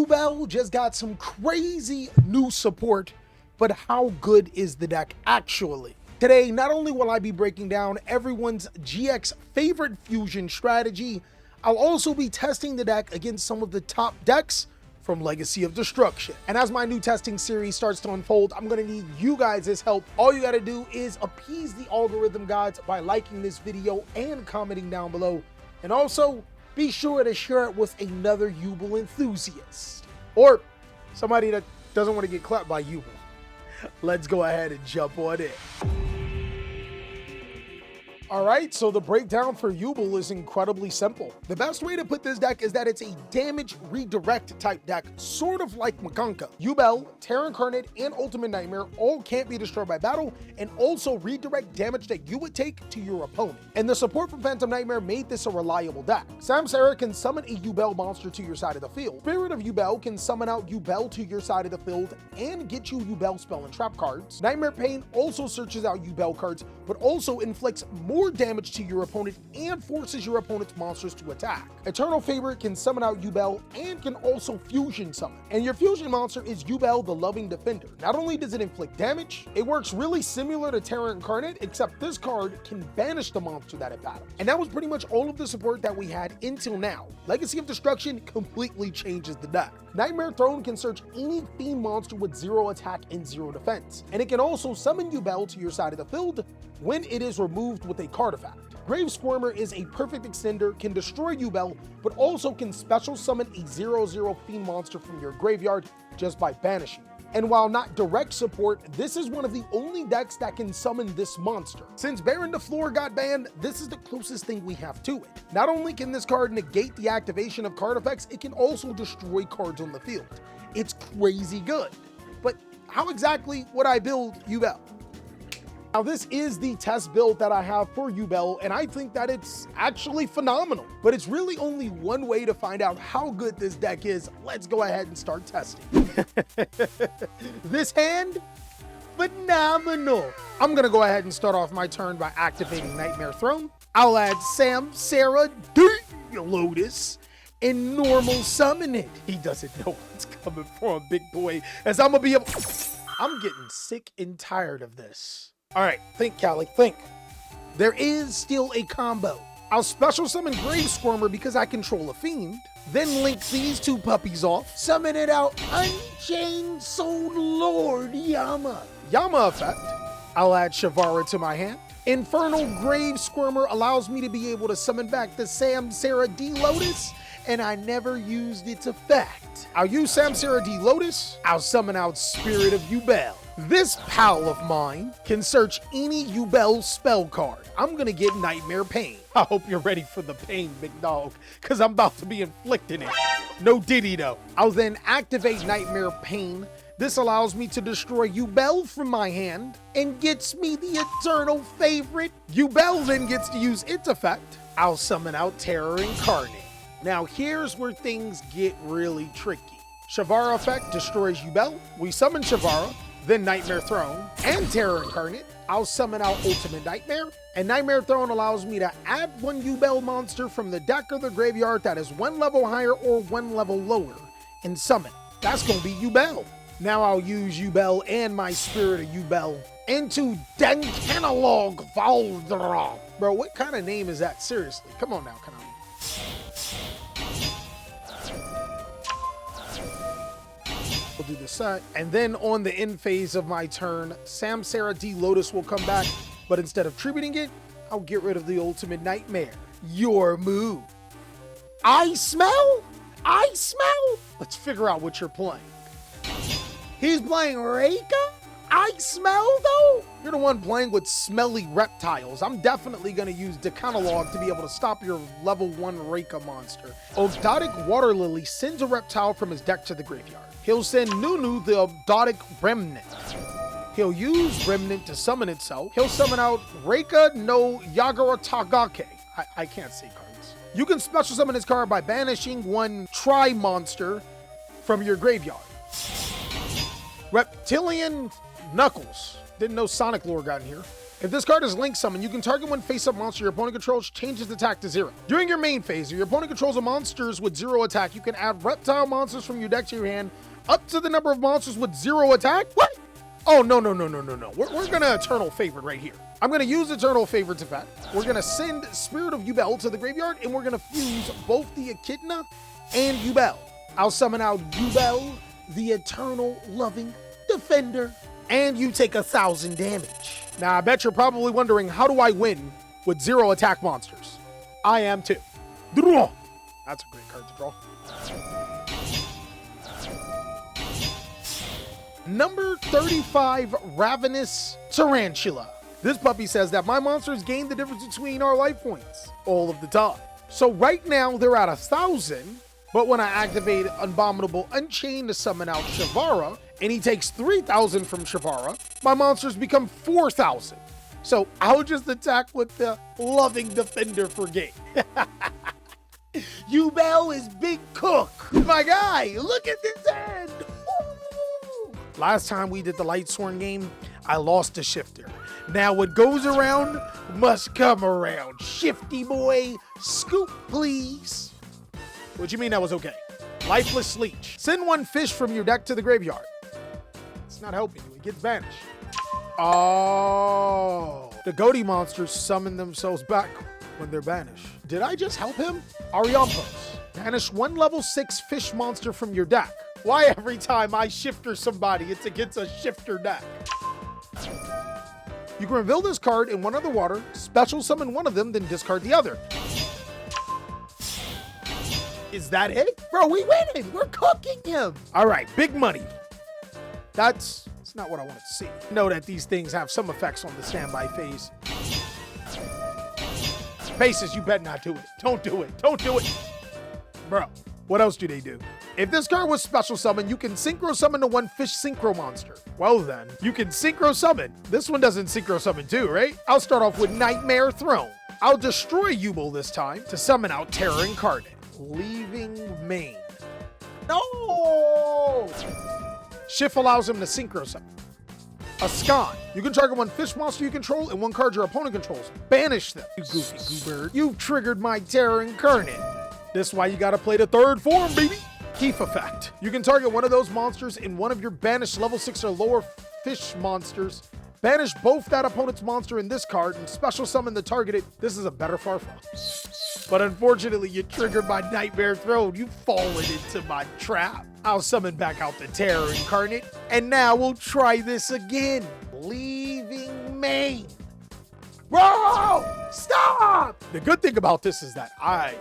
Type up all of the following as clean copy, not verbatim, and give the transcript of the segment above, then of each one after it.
Yubel just got some crazy new support, but how good is the deck actually? Today, not only will I be breaking down everyone's GX favorite fusion strategy, I'll also be testing the deck against some of the top decks from Legacy of Destruction. And as my new testing series starts to unfold, I'm gonna need you guys' help. All you gotta do is appease the algorithm gods by liking this video and commenting down below. And also, be sure to share it with another Yubel enthusiast. Or somebody that doesn't want to get clapped by Yubel. Let's go ahead and jump on in. Alright, so the breakdown for Yubel is incredibly simple. The best way to put this deck is that it's a damage redirect type deck, sort of like Makanka. Yubel, Terra Incarnate, and Ultimate Nightmare all can't be destroyed by battle, and also redirect damage that you would take to your opponent. And the support from Phantom Nightmare made this a reliable deck. Samsara can summon a Yubel monster to your side of the field. Spirit of Yubel can summon out Yubel to your side of the field and get you Yubel spell and trap cards. Nightmare Pain also searches out Yubel cards, but also inflicts more damage to your opponent and forces your opponent's monsters to attack. Eternal Favorite can summon out Yubel and can also fusion summon. And your fusion monster is Yubel the Loving Defender. Not only does it inflict damage, it works really similar to Terra Incarnate, except this card can banish the monster that it battles. And that was pretty much all of the support that we had until now. Legacy of Destruction completely changes the deck. Nightmare Throne can search any fiend monster with 0 attack and 0 defense. And it can also summon Yubel to your side of the field when it is removed with a cartifact. Grave Squirmer is a perfect extender, can destroy Yubel, but also can special summon a 0/0 fiend monster from your graveyard just by banishing. And while not direct support, this is one of the only decks that can summon this monster. Since Baron de Fleur got banned, this is the closest thing we have to it. Not only can this card negate the activation of card effects, it can also destroy cards on the field. It's crazy good. But how exactly would I build Yubel? Now, this is the test build that I have for Yubel, and I think that it's actually phenomenal. But it's really only one way to find out how good this deck is. Let's go ahead and start testing. This hand, phenomenal. I'm gonna go ahead and start off my turn by activating Nightmare Throne. I'll add Samsara Lotus and normal summon it. He doesn't know what's coming for him, big boy, as I'm gonna be able. I'm getting sick and tired of this. All right, think, Callie, think. There is still a combo. I'll special summon Grave Squirmer because I control a fiend, then link these two puppies off, summon it out Unchained Soul Lord Yama. Yama effect. I'll add Shavara to my hand. Infernal Grave Squirmer allows me to be able to summon back the Samsara D Lotus, and I never used its effect. I'll use Samsara D Lotus. I'll summon out Spirit of Yubel. This pal of mine can search any Yubel spell card. I'm gonna get Nightmare Pain. I hope you're ready for the pain, big dog, because I'm about to be inflicting it. No diddy though. I'll then activate Nightmare Pain. This allows me to destroy Yubel from my hand and gets me the Eternal Favorite. Yubel then gets to use its effect. I'll summon out Terra Incarnate. Now here's where things get really tricky. Shavara effect destroys Yubel. We summon Shavara, then Nightmare Throne and Terra Incarnate. I'll summon out Ultimate Nightmare, and Nightmare Throne allows me to add one Yubel monster from the deck or the graveyard that is 1 level higher or 1 level lower and summon. That's gonna be Yubel. Now I'll use Yubel and my Spirit of Yubel into Denkanalog Valdra. Bro, what kind of name is that? Seriously, come on now, Konami. We'll do the set, and then on the end phase of my turn, Samsara D Lotus will come back, but instead of tributing it, I'll get rid of the Ultimate Nightmare. Your move. I smell? I smell? Let's figure out what you're playing. He's playing Raika? I smell though? You're the one playing with smelly reptiles. I'm definitely gonna use Decanologue to be able to stop your level 1 Raika monster. Ododic Water Lily sends a reptile from his deck to the graveyard. He'll send Nunu the Ododic Remnant. He'll use Remnant to summon itself. He'll summon out Raika no Yagaratagake. I can't say cards. You can special summon this card by banishing one Tri-Monster from your graveyard. Reptilian Knuckles. Didn't know Sonic lore got in here. If this card is Link Summon, you can target one face-up monster your opponent controls, change its attack to 0. During your main phase, if your opponent controls a monsters with 0 attack, you can add reptile monsters from your deck to your hand up to the number of monsters with 0 attack. What? Oh, no. We're gonna Eternal Favorite right here. I'm gonna use Eternal Favorite's effect. We're gonna send Spirit of Yubel to the graveyard, and we're gonna fuse both the Echidna and Yubel. I'll summon out Yubel, the Eternal Loving Defender, and you take 1,000 damage. Now, I bet you're probably wondering, how do I win with 0 attack monsters? I am too. Draw. That's a great card to draw. Number 35, Ravenous Tarantula. This puppy says that my monsters gain the difference between our life points all of the time. So right now they're at 1,000, but when I activate Abominable Unchained to summon out Shavara, and he takes 3,000 from Shavara, my monsters become 4,000. So I'll just attack with the Loving Defender for game. Yubel is Big Cook. My guy, look at this end. Last time we did the Lightsworn game, I lost a shifter. Now what goes around must come around. Shifty boy, scoop please. What you mean that was okay? Lifeless Leech. Send one fish from your deck to the graveyard. It's not helping you, it gets banished. Oh. The Goaty monsters summon themselves back when they're banished. Did I just help him? Ariampos. Banish one level 6 fish monster from your deck. Why every time I shifter somebody, it's against a shifter deck? You can reveal this card in one underwater, special summon one of them, then discard the other. Is that it? Bro, we winning. We're cooking him. All right, big money. That's not what I wanted to see. Know that these things have some effects on the standby phase. Faces, you better not do it. Don't do it. Don't do it. Bro, what else do they do? If this card was special summon, you can synchro summon the one fish synchro monster. Well then, you can synchro summon. This one doesn't synchro summon too, right? I'll start off with Nightmare Throne. I'll destroy Yubel this time to summon out Terror Incarnate, leaving main. No! Shift allows him to synchro summon. A Scan. You can target one fish monster you control and one card your opponent controls. Banish them. You goofy goobird. You've triggered my Terror Incarnate. This is why you gotta play the third form, baby. Keef effect. You can target one of those monsters in one of your banished level 6 or lower fish monsters. Banish both that opponent's monster in this card and special summon the targeted. This is a better Farfa. But unfortunately, you triggered my Nightmare Throne. You've fallen into my trap. I'll summon back out the Terror Incarnate. And now we'll try this again. Leaving main. Bro! Stop! The good thing about this is that I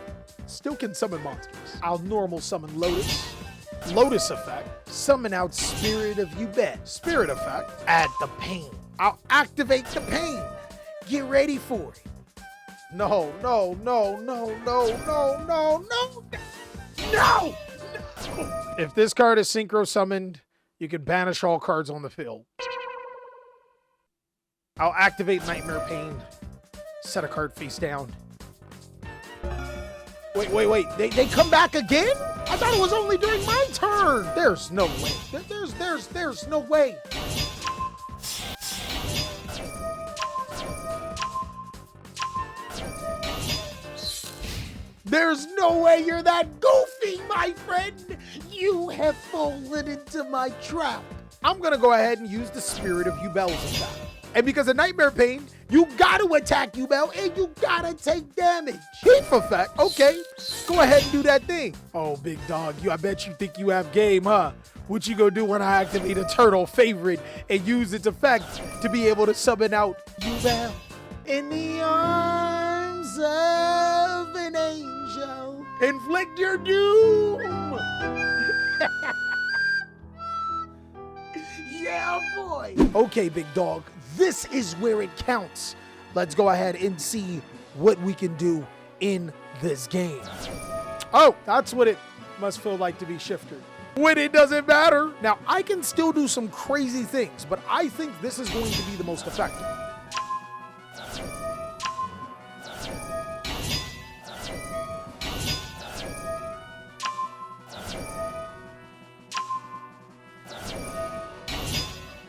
still can summon monsters. I'll normal summon Lotus. Lotus effect. Summon out Spirit of Yubel. Spirit effect. Add the pain. I'll activate the pain. Get ready for it. No. If this card is synchro summoned, you can banish all cards on the field. I'll activate Nightmare Pain. Set a card face down. Wait. They come back again? I thought it was only during my turn. There's no way. There's no way. There's no way you're that goofy, my friend. You have fallen into my trap. I'm gonna go ahead and use the Spirit of Yubel's effect. And because of Nightmare Pain, you gotta attack Yubel and you gotta take damage. Keef effect, okay. Go ahead and do that thing. Oh, big dog, I bet you think you have game, huh? What you gonna do when I activate Eternal Favorite and use its effect to be able to summon out Yubel? In the arms of an angel, inflict your doom. Yeah, boy. Okay, big dog. This is where it counts. Let's go ahead and see what we can do in this game. Oh, that's what it must feel like to be shifted. When it doesn't matter. Now, I can still do some crazy things, but I think this is going to be the most effective.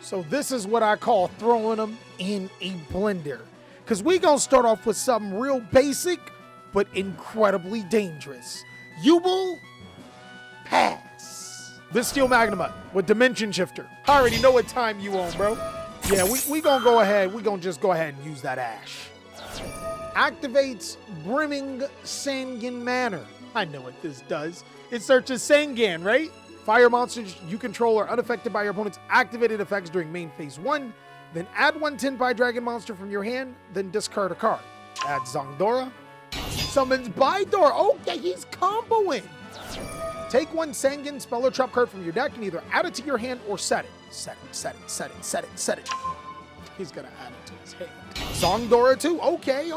So this is what I call throwing them in a blender. Because we gonna start off with something real basic, but incredibly dangerous. Yubel, pass. This Steel Magnemite with Dimension Shifter. I already know what time you on, bro. Yeah, we gonna go ahead. We gonna just go ahead and use that Ash. Activates Brimming Sangan Manor. I know what this does. It searches Sangan, right? Fire monsters you control are unaffected by your opponent's activated effects during main phase 1. Then add one Tenpai Dragon monster from your hand, then discard a card. Add Zongdora. Summons Bidor. Okay, he's comboing. Take one Sangan spell or trap card from your deck and either add it to your hand or set it. Set it. He's gonna add it to his hand. Zongdora too. Okay.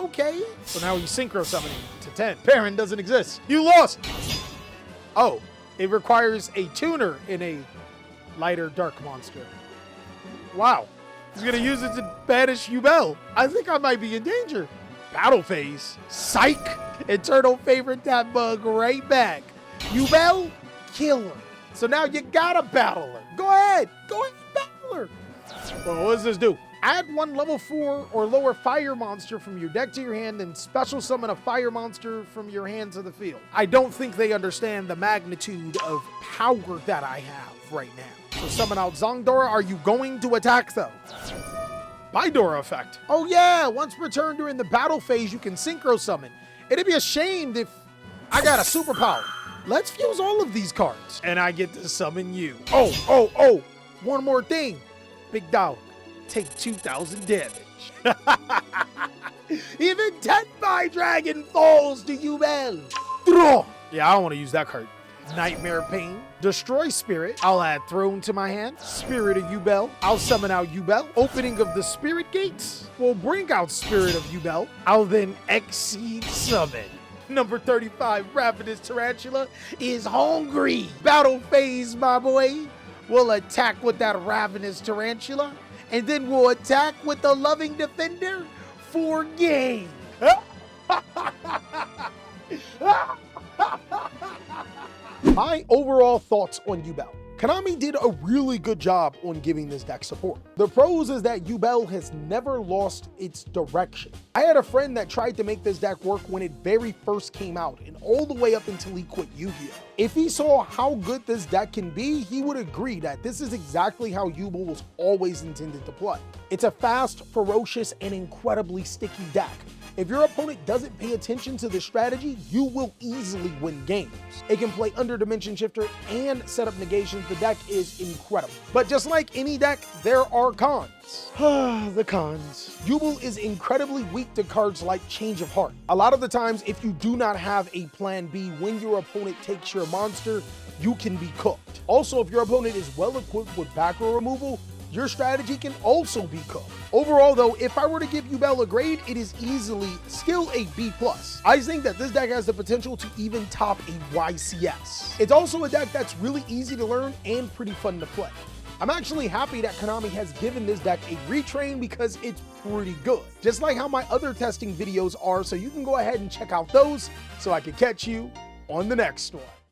So now he's synchro summoning to 10. Baron doesn't exist. You lost. Oh, it requires a tuner in a lighter dark monster. Wow. He's gonna use it to banish Yubel. I think I might be in danger. Battle phase. Psych. Eternal favorite that bug right back. Yubel, kill her. So now you gotta battle her. Go ahead, battle her. Well, what does this do? Add one level 4 or lower fire monster from your deck to your hand, then special summon a fire monster from your hand to the field. I don't think they understand the magnitude of power that I have right now. So summon out Zongdora. Are you going to attack though? Bidor effect. Oh yeah, once per turn during the battle phase, you can synchro summon. It'd be a shame if I got a superpower. Let's fuse all of these cards. And I get to summon you. Oh. One more thing. Big dog, take 2,000 damage. Even Tenpai Dragon falls to Yubel. Yeah, I don't want to use that card. Nightmare Pain. Destroy Spirit. I'll add Throne to my hand. Spirit of Yubel. I'll summon out Yubel. Opening of the Spirit Gates will bring out Spirit of Yubel. I'll then Exceed Summon. Number 35, Ravenous Tarantula is hungry. Battle phase, my boy. We'll attack with that Ravenous Tarantula, and then we'll attack with the Loving Defender for game. My overall thoughts on Yubel. Konami did a really good job on giving this deck support. The pros is that Yubel has never lost its direction. I had a friend that tried to make this deck work when it very first came out and all the way up until he quit Yu-Gi-Oh! If he saw how good this deck can be, he would agree that this is exactly how Yubel was always intended to play. It's a fast, ferocious, and incredibly sticky deck. If your opponent doesn't pay attention to the strategy, you will easily win games. It can play under Dimension Shifter and set up negations. The deck is incredible. But just like any deck, there are cons. The cons. Yubel is incredibly weak to cards like Change of Heart. A lot of the times, if you do not have a plan B when your opponent takes your monster, you can be cooked. Also, if your opponent is well equipped with back row removal, your strategy can also be cooked. Overall though, if I were to give Yubel a grade, it is easily still a B+. I think that this deck has the potential to even top a YCS. It's also a deck that's really easy to learn and pretty fun to play. I'm actually happy that Konami has given this deck a retrain because it's pretty good. Just like how my other testing videos are, so you can go ahead and check out those so I can catch you on the next one.